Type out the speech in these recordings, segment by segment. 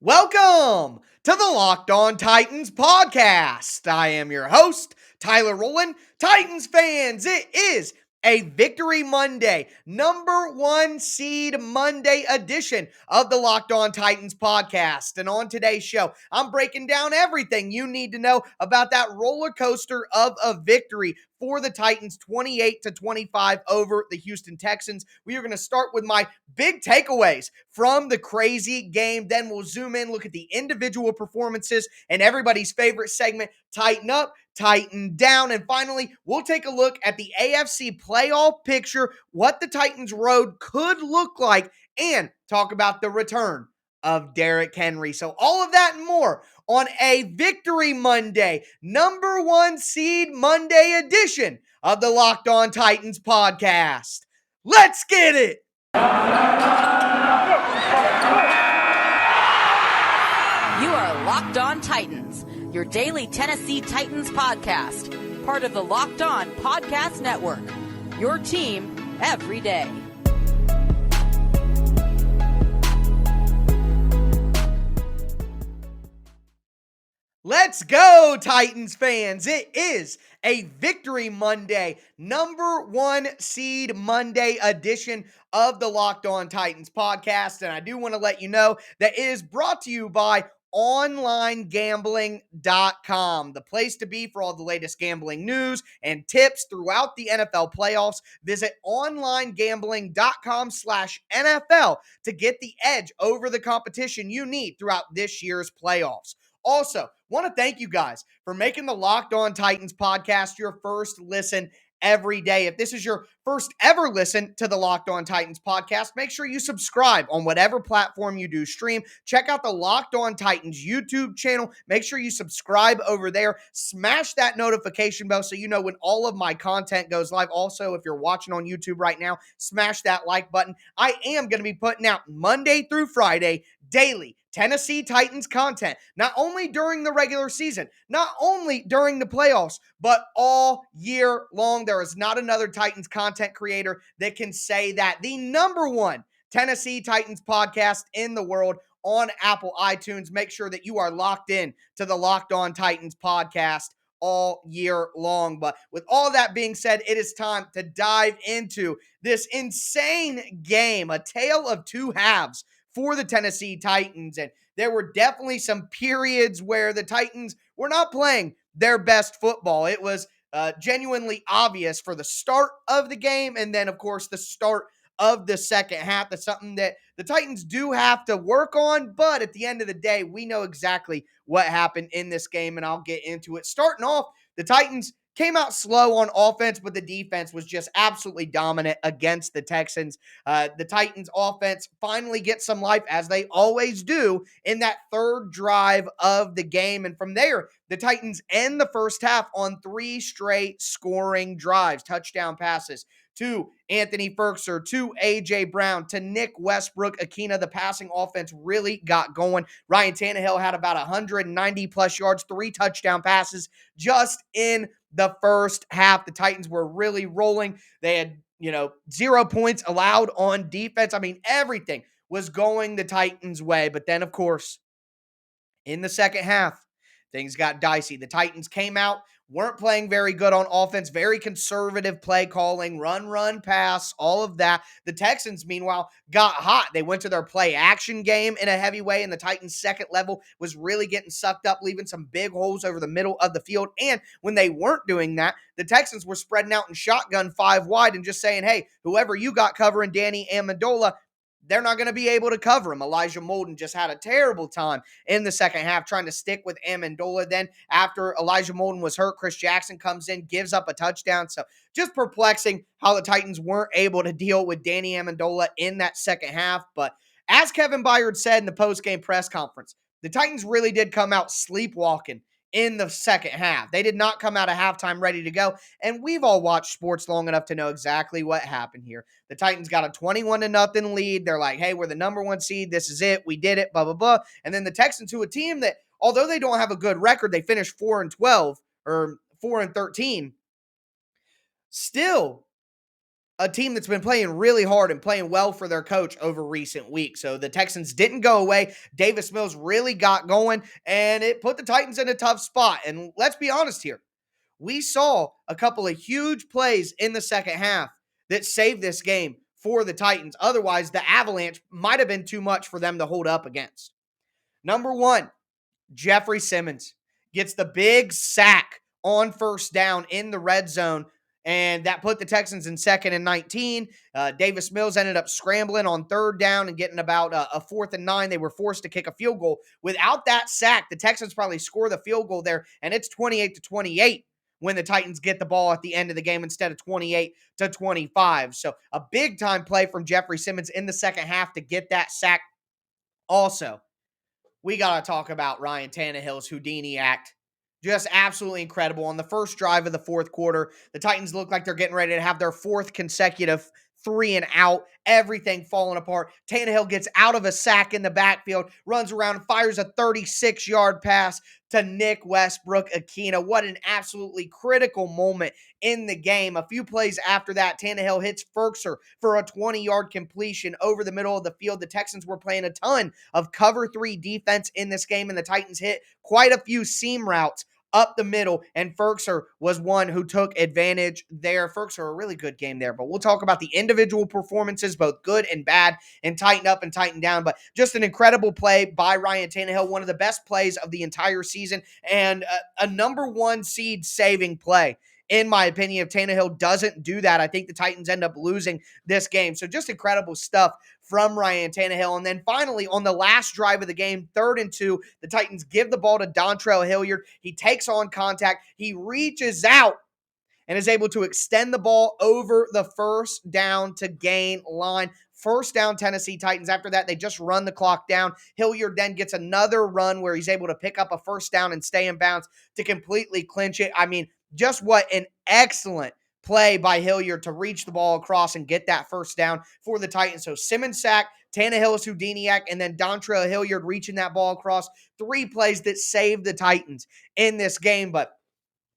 Welcome to the Locked On Titans podcast. I am your host, Tyler Rowland. Titans fans, it is a Victory Monday, number one seed Monday edition of the Locked On Titans podcast. And on today's show, I'm breaking down everything you need to know about that roller coaster of a victory for the Titans, 28-25 over the Houston Texans. We are going to start with my big takeaways from the crazy game. Then we'll zoom in, look at the individual performances, and everybody's favorite segment, Tighten Up, Tighten Down. And finally, we'll take a look at the AFC playoff picture, what the Titans' road could look like, and talk about the return of Derrick Henry. So all of that and more on a Victory Monday, number one seed Monday edition of the Locked On Titans podcast. Let's get it! You are Locked On Titans, your daily Tennessee Titans podcast, part of the Locked On Podcast Network, your team every day. Let's go, Titans fans. It is a Victory Monday, number one seed Monday edition of the Locked On Titans podcast. And I do want to let you know that it is brought to you by OnlineGambling.com, the place to be for all the latest gambling news and tips throughout the NFL playoffs. Visit OnlineGambling.com/NFL to get the edge over the competition you need throughout this year's playoffs. Also, want to thank you guys for making the Locked On Titans podcast your first listen every day. If this is your first ever listen to the Locked On Titans podcast, make sure you subscribe on whatever platform you do stream. Check out the Locked On Titans YouTube channel. Make sure you subscribe over there. Smash that notification bell so you know when all of my content goes live. Also, if you're watching on YouTube right now, smash that like button. I am going to be putting out Monday through Friday daily Tennessee Titans content, not only during the regular season, not only during the playoffs, but all year long. There is not another Titans content creator that can say that. The number one Tennessee Titans podcast in the world on Apple iTunes. Make sure that you are locked in to the Locked On Titans podcast all year long. But with all that being said, it is time to dive into this insane game, a tale of two halves for the Tennessee Titans. And there were definitely some periods where the Titans were not playing their best football. It was genuinely obvious for the start of the game, and then, of course, the start of the second half. That's something that the Titans do have to work on, but at the end of the day, we know exactly what happened in this game, and I'll get into it. Starting off, the Titans came out slow on offense, but the defense was just absolutely dominant against the Texans. The Titans offense finally gets some life, as they always do, in that third drive of the game. And from there, the Titans end the first half on three straight scoring drives, touchdown passes to Anthony Ferguson, to A.J. Brown, to Nick Westbrook Akina. The passing offense really got going. Ryan Tannehill had about 190-plus yards, 3 touchdown passes just in the first half. The Titans were really rolling. They had, 0 points allowed on defense. I mean, everything was going the Titans' way. But then, of course, in the second half, things got dicey. The Titans came out, weren't playing very good on offense, very conservative play calling, run, pass, all of that. The Texans, meanwhile, got hot. They went to their play action game in a heavy way, and the Titans' second level was really getting sucked up, leaving some big holes over the middle of the field. And when they weren't doing that, the Texans were spreading out in shotgun 5 wide and just saying, hey, whoever you got covering Danny Amendola, they're not going to be able to cover him. Elijah Molden just had a terrible time in the second half trying to stick with Amendola. Then after Elijah Molden was hurt, Chris Jackson comes in, gives up a touchdown. So just perplexing how the Titans weren't able to deal with Danny Amendola in that second half. But as Kevin Byard said in the postgame press conference, the Titans really did come out sleepwalking in the second half. They did not come out of halftime ready to go, and we've all watched sports long enough to know exactly what happened here. The Titans got a 21-0 lead. They're like, hey, we're the number one seed. This is it. We did it, blah, blah, blah. And then the Texans, who a team that, although they don't have a good record, they finished 4-12 or 4-13, still a team that's been playing really hard and playing well for their coach over recent weeks. So the Texans didn't go away. Davis Mills really got going, and it put the Titans in a tough spot. And let's be honest here. We saw a couple of huge plays in the second half that saved this game for the Titans. Otherwise, the Avalanche might have been too much for them to hold up against. Number one, Jeffrey Simmons gets the big sack on first down in the red zone, and that put the Texans in 2nd and 19. Davis Mills ended up scrambling on third down and getting about a 4th and 9. They were forced to kick a field goal. Without that sack, the Texans probably score the field goal there, and it's 28-28 when the Titans get the ball at the end of the game instead of 28-25. So a big-time play from Jeffrey Simmons in the second half to get that sack. Also, we got to talk about Ryan Tannehill's Houdini act. Just absolutely incredible. On the first drive of the fourth quarter, the Titans look like they're getting ready to have their 4th consecutive 3 and out. Everything falling apart. Tannehill gets out of a sack in the backfield, runs around, fires a 36-yard pass to Nick Westbrook-Ikhine. What an absolutely critical moment in the game. A few plays after that, Tannehill hits Ferkser for a 20-yard completion over the middle of the field. The Texans were playing a ton of cover 3 defense in this game, and the Titans hit quite a few seam routes up the middle, and Ferkser was one who took advantage there. Ferkser, a really good game there, but we'll talk about the individual performances, both good and bad, and tighten up and tighten down. But just an incredible play by Ryan Tannehill, one of the best plays of the entire season, and a number 1 seed saving play. In my opinion, if Tannehill doesn't do that, I think the Titans end up losing this game. So just incredible stuff from Ryan Tannehill. And then finally, on the last drive of the game, 3rd and 2, the Titans give the ball to Dontrell Hilliard. He takes on contact. He reaches out and is able to extend the ball over the first down to gain line. First down, Tennessee Titans. After that, they just run the clock down. Hilliard then gets another run where he's able to pick up a first down and stay in bounds to completely clinch it. I mean, just what an excellent play by Hilliard to reach the ball across and get that first down for the Titans. So Simmons sack, Tannehill's Houdiniac, and then Dontrell Hilliard reaching that ball across. 3 plays that saved the Titans in this game. But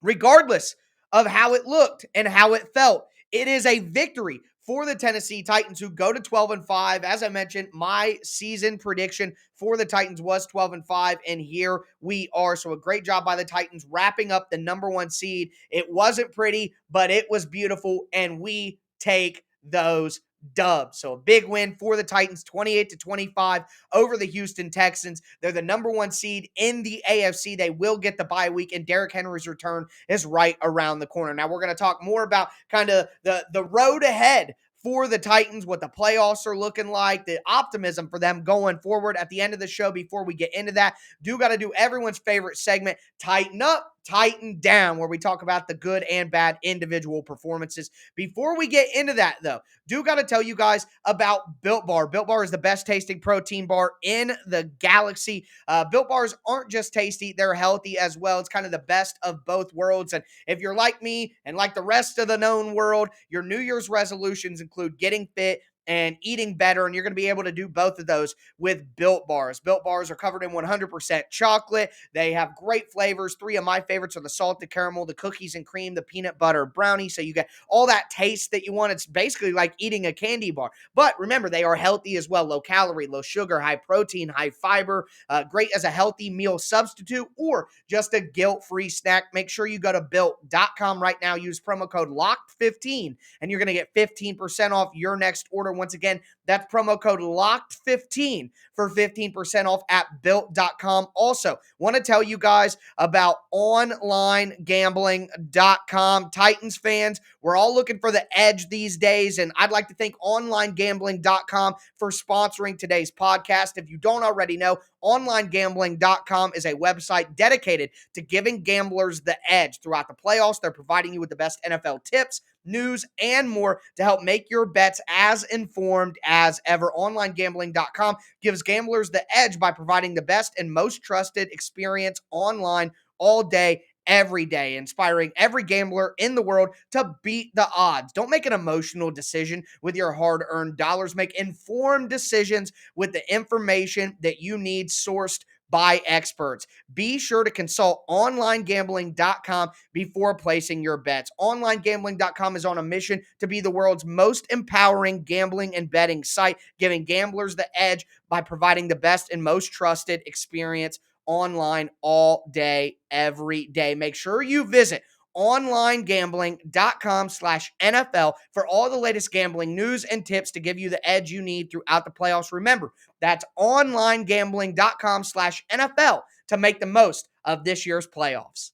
regardless of how it looked and how it felt, it is a victory for the Tennessee Titans, who go to 12-5. As I mentioned, my season prediction for the Titans was 12-5, and here we are. So a great job by the Titans wrapping up the number 1 seed. It wasn't pretty, but it was beautiful, and we take those dubs. So a big win for the Titans, 28-25 over the Houston Texans. They're the number 1 seed in the AFC. They will get the bye week, and Derrick Henry's return is right around the corner. Now we're going to talk more about kind of the road ahead for the Titans, what the playoffs are looking like, the optimism for them going forward at the end of the show. Before we get into that, got to do everyone's favorite segment, Tighten Up, Tighten Down, where we talk about the good and bad individual performances. Before we get into that, though, got to tell you guys about Built Bar. Built Bar is the best tasting protein bar in the galaxy. Built Bars aren't just tasty, they're healthy as well. It's kind of the best of both worlds. And if you're like me and like the rest of the known world, your New Year's resolutions include getting fit and eating better, and you're going to be able to do both of those with Built Bars. Built Bars are covered in 100% chocolate. They have great flavors. 3 of my favorites are the salted caramel, the cookies and cream, the peanut butter brownie. So you get all that taste that you want. It's basically like eating a candy bar. But remember, they are healthy as well. Low calorie, low sugar, high protein, high fiber. Great as a healthy meal substitute or just a guilt-free snack. Make sure you go to Built.com right now. Use promo code LOCKED15, and you're going to get 15% off your next order. Once again, that's promo code LOCKED15 for 15% off at Built.com. Also, want to tell you guys about OnlineGambling.com. Titans fans, we're all looking for the edge these days, and I'd like to thank OnlineGambling.com for sponsoring today's podcast. If you don't already know, OnlineGambling.com is a website dedicated to giving gamblers the edge throughout the playoffs. They're providing you with the best NFL tips, news, and more to help make your bets as informed as ever. OnlineGambling.com gives gamblers the edge by providing the best and most trusted experience online all day, every day, inspiring every gambler in the world to beat the odds. Don't make an emotional decision with your hard-earned dollars. Make informed decisions with the information that you need sourced by experts. Be sure to consult onlinegambling.com before placing your bets. Onlinegambling.com is on a mission to be the world's most empowering gambling and betting site, giving gamblers the edge by providing the best and most trusted experience online all day, every day. Make sure you visit onlinegambling.com/NFL for all the latest gambling news and tips to give you the edge you need throughout the playoffs. Remember, that's onlinegambling.com/NFL to make the most of this year's playoffs.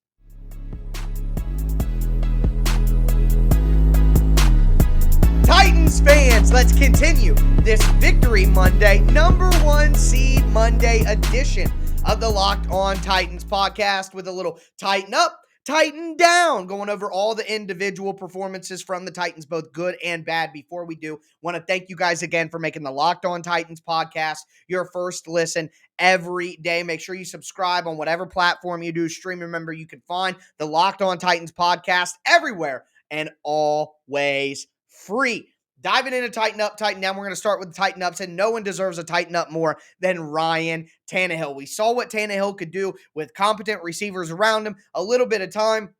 Titans fans, let's continue this Victory Monday, number one seed Monday edition of the Locked On Titans podcast with a little tighten up, tighten down, going over all the individual performances from the Titans, both good and bad. Before we do, want to thank you guys again for making the Locked On Titans podcast your first listen every day. Make sure you subscribe on whatever platform you do stream. Remember, you can find the Locked On Titans podcast everywhere and always free. Diving into tighten up, tighten down. We're going to start with the tighten ups, and no one deserves a tighten up more than Ryan Tannehill. We saw what Tannehill could do with competent receivers around him. A little bit of time.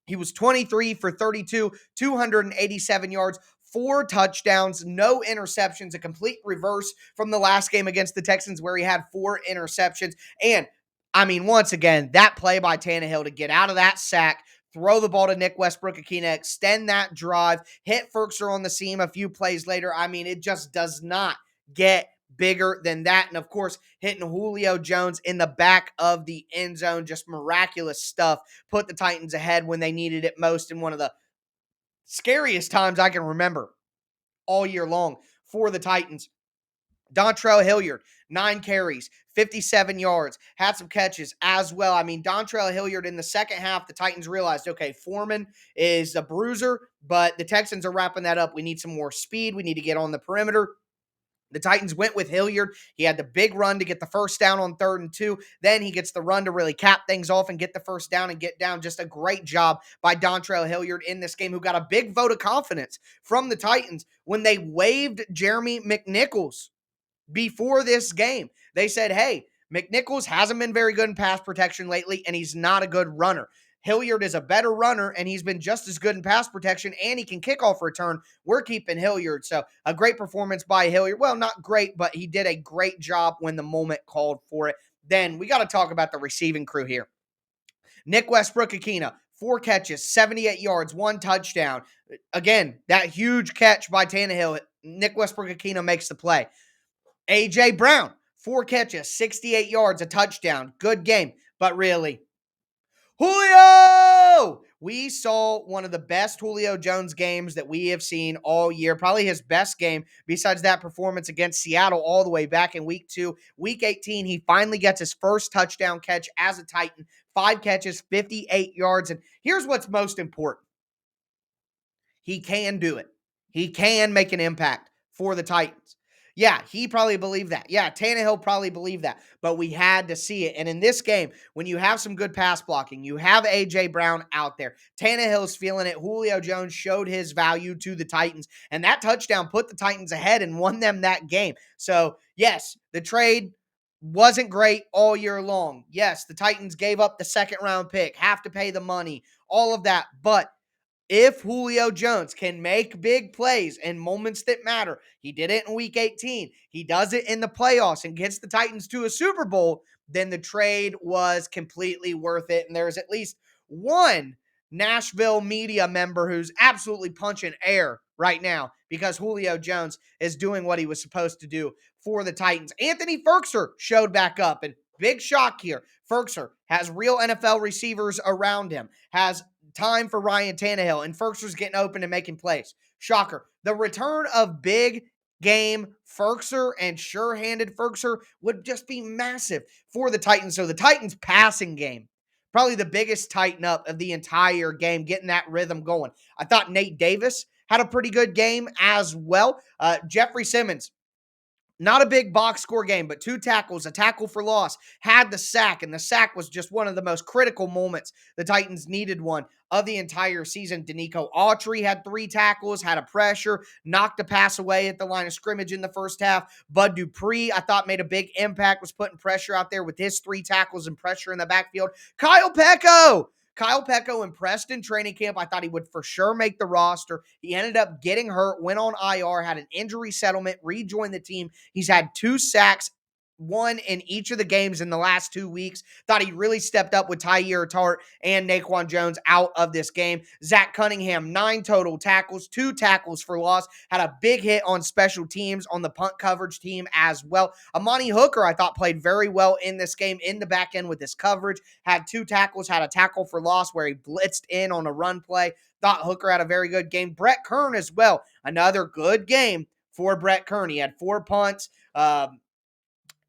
He was 23 for 32, 287 yards, 4 touchdowns, no interceptions, a complete reverse from the last game against the Texans where he had 4 interceptions. And, I mean, once again, that play by Tannehill to get out of that sack, throw the ball to Nick Westbrook-Akina, extend that drive, hit Ferkser on the seam a few plays later. I mean, it just does not get bigger than that. And, of course, hitting Julio Jones in the back of the end zone, just miraculous stuff. Put the Titans ahead when they needed it most in one of the scariest times I can remember all year long for the Titans. Dontrell Hilliard, 9 carries, 57 yards, had some catches as well. I mean, Dontrell Hilliard in the second half, the Titans realized, okay, Foreman is a bruiser, but the Texans are wrapping that up. We need some more speed. We need to get on the perimeter. The Titans went with Hilliard. He had the big run to get the first down on 3rd and 2. Then he gets the run to really cap things off and get the first down and get down. Just a great job by Dontrell Hilliard in this game, who got a big vote of confidence from the Titans when they waived Jeremy McNichols before this game. They said, hey, McNichols hasn't been very good in pass protection lately, and he's not a good runner. Hilliard is a better runner, and he's been just as good in pass protection, and he can kickoff return. We're keeping Hilliard. So a great performance by Hilliard. Well, not great, but he did a great job when the moment called for it. Then we got to talk about the receiving crew here. Nick Westbrook-Akina, 4 catches, 78 yards, 1 touchdown. Again, that huge catch by Tannehill. Nick Westbrook-Akina makes the play. A.J. Brown, 4 catches, 68 yards, a touchdown. Good game, but really, Julio! We saw one of the best Julio Jones games that we have seen all year. Probably his best game besides that performance against Seattle all the way back in week 2. Week 18, he finally gets his first touchdown catch as a Titan. 5 catches, 58 yards. And here's what's most important. He can do it. He can make an impact for the Titans. Yeah, he probably believed that. Yeah, Tannehill probably believed that. But we had to see it. And in this game, when you have some good pass blocking, you have A.J. Brown out there. Tannehill's feeling it. Julio Jones showed his value to the Titans. And that touchdown put the Titans ahead and won them that game. So, yes, the trade wasn't great all year long. Yes, the Titans gave up the second-round pick, have to pay the money, all of that. But if Julio Jones can make big plays in moments that matter, he did it in week 18, he does it in the playoffs and gets the Titans to a Super Bowl, then the trade was completely worth it. And there's at least one Nashville media member who's absolutely punching air right now because Julio Jones is doing what he was supposed to do for the Titans. Anthony Ferkser showed back up, and big shock here. Ferkser has real NFL receivers around him, has time for Ryan Tannehill, and Ferkser's getting open and making plays. Shocker. The return of big game Ferkser and sure-handed Ferkser would just be massive for the Titans. So the Titans passing game, probably the biggest tighten up of the entire game, getting that rhythm going. I thought Nate Davis had a pretty good game as well. Jeffrey Simmons, Not a big box score game, but 2 tackles, a tackle for loss, had the sack, and the sack was just one of the most critical moments the Titans needed one of the entire season. Danico Autry had 3 tackles, had a pressure, knocked a pass away at the line of scrimmage in the first half. Bud Dupree, I thought, made a big impact, was putting pressure out there with his 3 tackles and pressure in the backfield. Kyle Pecco impressed in training camp. I thought he would for sure make the roster. He ended up getting hurt, went on IR, had an injury settlement, rejoined the team. He's had 2 sacks, 1 in each of the games in the last 2 weeks. Thought he really stepped up with Tyler Tart and Naquan Jones out of this game. Zach Cunningham, 9 total tackles, 2 tackles for loss. Had a big hit on special teams on the punt coverage team as well. Amani Hooker, I thought, played very well in this game in the back end with his coverage. Had 2 tackles, had a tackle for loss where he blitzed in on a run play. Thought Hooker had a very good game. Brett Kern as well. Another good game for Brett Kern. He had 4 punts,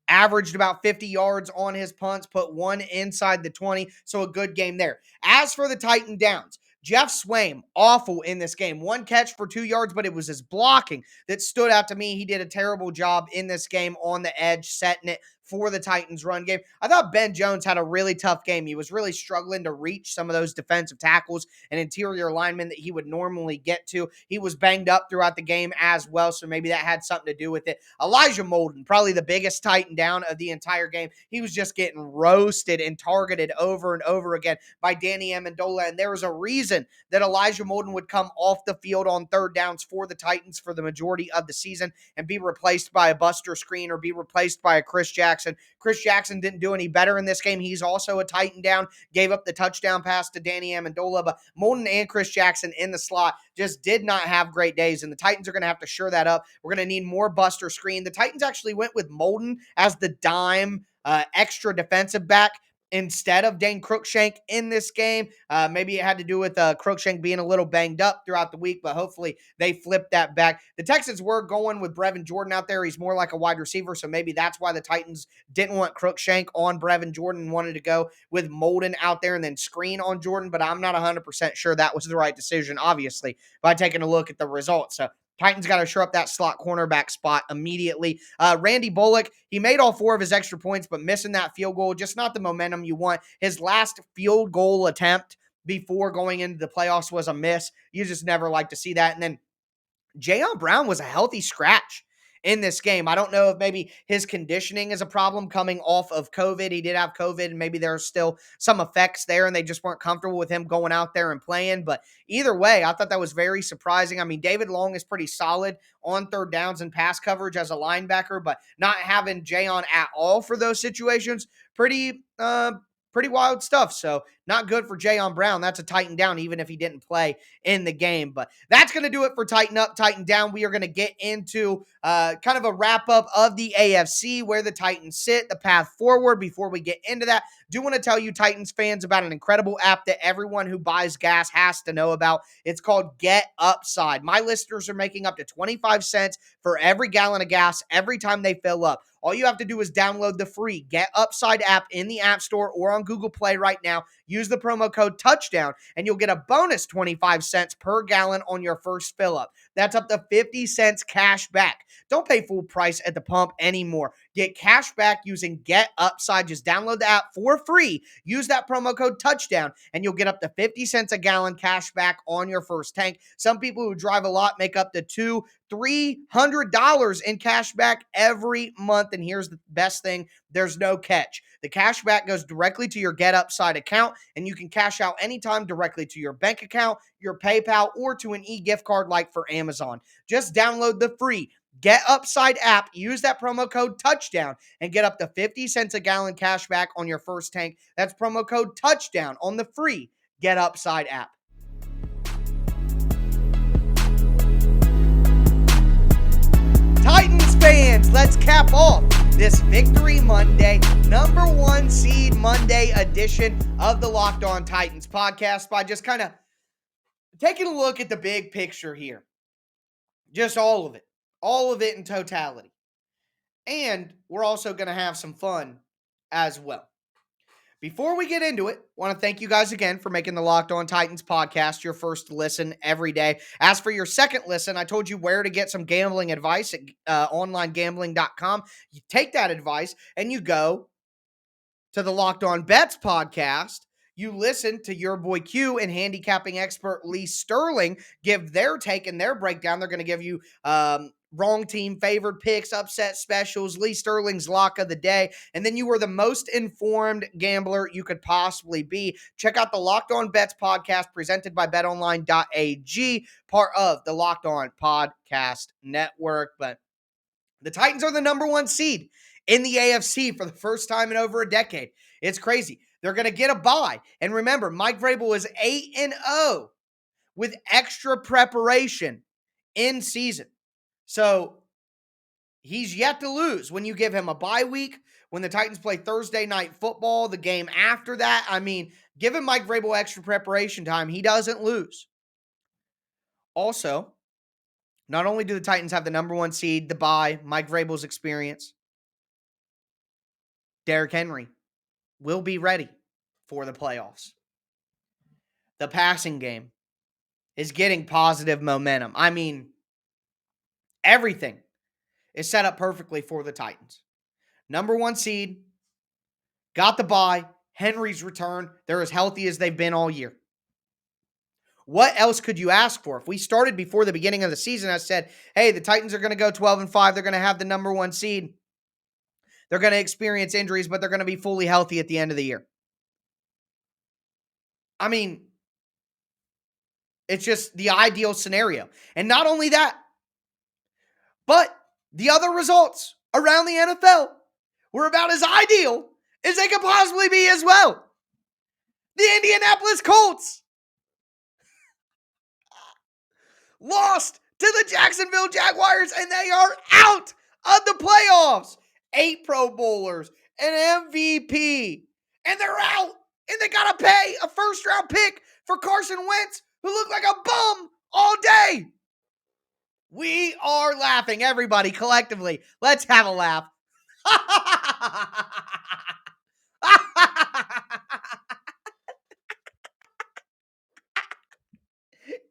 averaged about 50 yards on his punts, put 1 inside the 20, so a good game there. As for the Titan Downs, Jeff Swaim, awful in this game. 1 catch for 2 yards, but it was his blocking that stood out to me. He did a terrible job in this game on the edge, setting it for the Titans run game. I thought Ben Jones had a really tough game. He was really struggling to reach some of those defensive tackles and interior linemen that he would normally get to. He was banged up throughout the game as well, so maybe that had something to do with it. Elijah Molden, probably the biggest Titan down of the entire game. He was just getting roasted and targeted over and over again by Danny Amendola, and there was a reason that Elijah Molden would come off the field on 3rd downs for the Titans for the majority of the season and be replaced by a Buster Screen or be replaced by a Chris Jackson. Chris Jackson didn't do any better in this game. He's also a Titan down, gave up the touchdown pass to Danny Amendola, but Molden and Chris Jackson in the slot just did not have great days, and the Titans are going to have to shore that up. We're going to need more Buster Screen. The Titans actually went with Molden as the dime extra defensive back instead of Dane Cruikshank in this game. Maybe it had to do with Cruikshank being a little banged up throughout the week, but hopefully they flipped that back. The Texans were going with Brevin Jordan out there. He's more like a wide receiver, so maybe that's why the Titans didn't want Cruikshank on Brevin Jordan and wanted to go with Molden out there and then screen on Jordan, but I'm not 100% sure that was the right decision, obviously, by taking a look at the results. So Titans got to shore up that slot cornerback spot immediately. Randy Bullock, he made all 4 of his extra points, but missing that field goal, just not the momentum you want. His last field goal attempt before going into the playoffs was a miss. You just never like to see that. And then Jayon Brown was a healthy scratch in this game. I don't know if maybe his conditioning is a problem coming off of COVID. He did have COVID, and maybe there's still some effects there, and they just weren't comfortable with him going out there and playing. But either way, I thought that was very surprising. I mean, David Long is pretty solid on 3rd downs and pass coverage as a linebacker, but not having Jayon at all for those situations, pretty wild stuff. So not good for Jayon Brown. That's a Titan down, even if he didn't play in the game. But that's going to do it for Titan Up, Titan Down. We are going to get into kind of a wrap-up of the AFC, where the Titans sit, the path forward. Before we get into that, do want to tell you Titans fans about an incredible app that everyone who buys gas has to know about. It's called Get Upside. My listeners are making up to 25 cents for every gallon of gas every time they fill up. All you have to do is download the free Get Upside app in the App Store or on Google Play right now. Use the promo code TOUCHDOWN, and you'll get a bonus 25 cents per gallon on your first fill up. That's up to 50 cents cash back. Don't pay full price at the pump anymore. Get cash back using Get Upside. Just download the app for free. Use that promo code TOUCHDOWN, and you'll get up to 50 cents a gallon cash back on your first tank. Some people who drive a lot make up to $300 in cash back every month. And here's the best thing: there's no catch. The cash back goes directly to your Get Upside account, and you can cash out anytime directly to your bank account, your PayPal, or to an e-gift card like for Amazon. Just download the free Get Upside app, use that promo code TOUCHDOWN, and get up to 50 cents a gallon cash back on your first tank. That's promo code TOUCHDOWN on the free Get Upside app. Titans fans, let's cap off this Victory Monday, number 1 seed Monday edition of the Locked On Titans podcast by just kind of taking a look at the big picture here. Just all of it in totality. And we're also going to have some fun as well. Before we get into it, I want to thank you guys again for making the Locked On Titans podcast your first listen every day. As for your second listen, I told you where to get some gambling advice at onlinegambling.com. You take that advice and you go to the Locked On Bets podcast. You listen to your boy Q and handicapping expert Lee Sterling give their take and their breakdown. They're going to give you wrong team favored picks, upset specials, Lee Sterling's lock of the day, and then you are the most informed gambler you could possibly be. Check out the Locked On Bets podcast presented by betonline.ag, part of the Locked On Podcast Network. But the Titans are the number one seed in the AFC for the first time in over a decade. It's crazy. They're going to get a bye. And remember, Mike Vrabel is 8-0 with extra preparation in season. So he's yet to lose when you give him a bye week, when the Titans play Thursday night football, the game after that. I mean, giving Mike Vrabel extra preparation time, he doesn't lose. Also, not only do the Titans have the number one seed, the bye, Mike Vrabel's experience, Derrick Henry will be ready for the playoffs. The passing game is getting positive momentum. I mean, everything is set up perfectly for the Titans. Number one seed, got the bye, Henry's return. They're as healthy as they've been all year. What else could you ask for? If we started before the beginning of the season, I said, hey, the Titans are going to go 12-5. They're going to have the number one seed. They're going to experience injuries, but they're going to be fully healthy at the end of the year. I mean, it's just the ideal scenario. And not only that, but the other results around the NFL were about as ideal as they could possibly be as well. The Indianapolis Colts lost to the Jacksonville Jaguars, and they are out of the playoffs. 8 Pro Bowlers, an MVP, and they're out. And they got to pay a first-round pick for Carson Wentz, who looked like a bum all day. We are laughing, everybody, collectively. Let's have a laugh.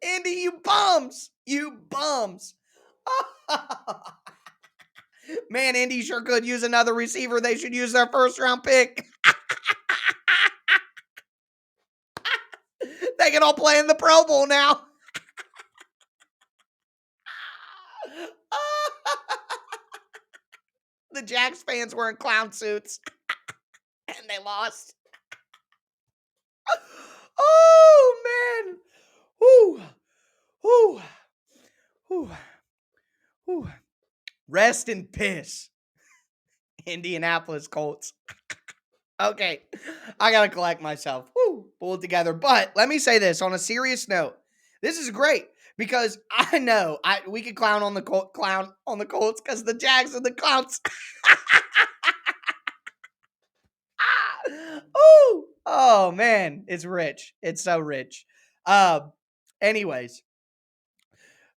Andy, you bums. You bums. Man, Indy sure could use another receiver. They should use their first-round pick. They can all play in the Pro Bowl now. The Jags fans were in clown suits. And they lost. Oh, man. Whew. Whew. Whew. Whew. Rest in piss. Indianapolis Colts. Okay, I got to collect myself. Woo, pull it together. But let me say this on a serious note. This is great because I know we could clown on the Colts because the Jags are the clowns. Ooh, oh man, it's rich. It's so rich. Anyways,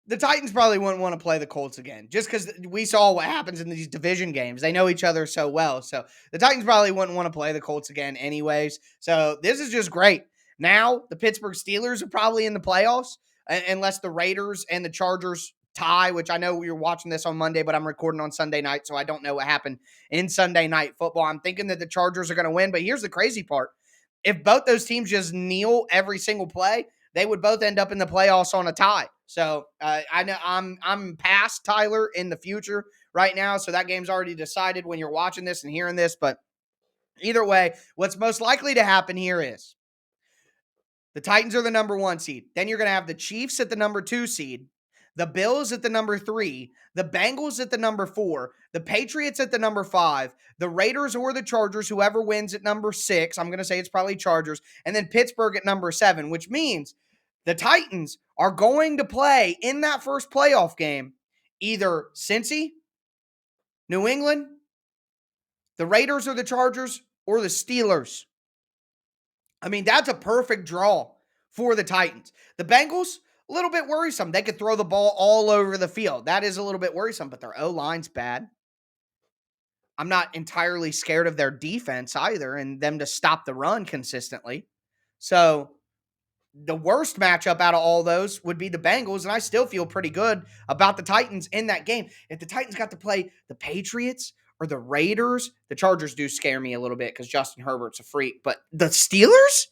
the Titans probably wouldn't want to play the Colts again just because we saw what happens in these division games. They know each other so well. So the Titans probably wouldn't want to play the Colts again anyways. So this is just great. Now the Pittsburgh Steelers are probably in the playoffs unless the Raiders and the Chargers tie, which I know you're watching this on Monday, but I'm recording on Sunday night, so I don't know what happened in Sunday night football. I'm thinking that the Chargers are going to win, but here's the crazy part. If both those teams just kneel every single play, they would both end up in the playoffs on a tie. So I know I'm past Tyler in the future right now, so that game's already decided when you're watching this and hearing this. But either way, what's most likely to happen here is the Titans are the number one seed. Then you're going to have the Chiefs at the number 2 seed, the Bills at the number 3, the Bengals at the number 4, the Patriots at the number 5, the Raiders or the Chargers, whoever wins at number 6. I'm going to say it's probably Chargers, and then Pittsburgh at number 7, which means the Titans are going to play in that first playoff game either Cincy, New England, the Raiders or the Chargers, or the Steelers. I mean, that's a perfect draw for the Titans. The Bengals, a little bit worrisome. They could throw the ball all over the field. That is a little bit worrisome, but their O-line's bad. I'm not entirely scared of their defense either and them to stop the run consistently. So the worst matchup out of all those would be the Bengals, and I still feel pretty good about the Titans in that game. If the Titans got to play the Patriots or the Raiders, the Chargers do scare me a little bit because Justin Herbert's a freak, but the Steelers?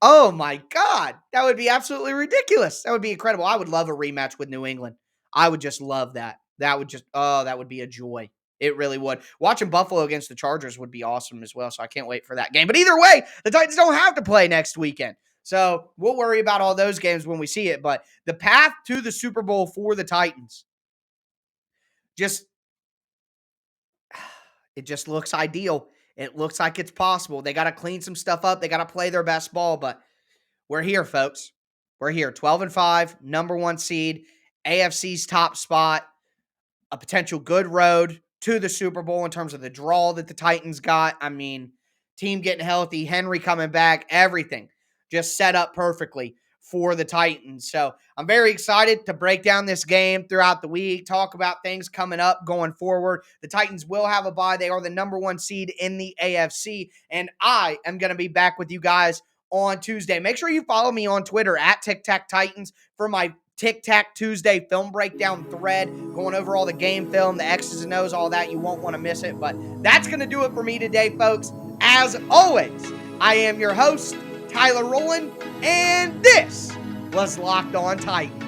Oh my God, that would be absolutely ridiculous. That would be incredible. I would love a rematch with New England. I would just love that. That would be a joy. It really would. Watching Buffalo against the Chargers would be awesome as well, so I can't wait for that game. But either way, the Titans don't have to play next weekend. So we'll worry about all those games when we see it. But the path to the Super Bowl for the Titans it just looks ideal. It looks like it's possible. They got to clean some stuff up. They got to play their best ball, but we're here, folks. We're here. 12-5, number 1 seed, AFC's top spot, a potential good road to the Super Bowl in terms of the draw that the Titans got. I mean, team getting healthy, Henry coming back, everything just set up perfectly for the Titans. So I'm very excited to break down this game throughout the week, talk about things coming up going forward. The Titans will have a bye. They are the number 1 seed in the AFC, and I am going to be back with you guys on Tuesday. Make sure you follow me on Twitter at Tic Tac Titans for my Tic Tac Tuesday film breakdown thread, going over all the game film, the X's and O's, all that. You won't want to miss it. But that's going to do it for me today, folks. As always, I am your host, Tyler Rowland, and this was Locked On Titans.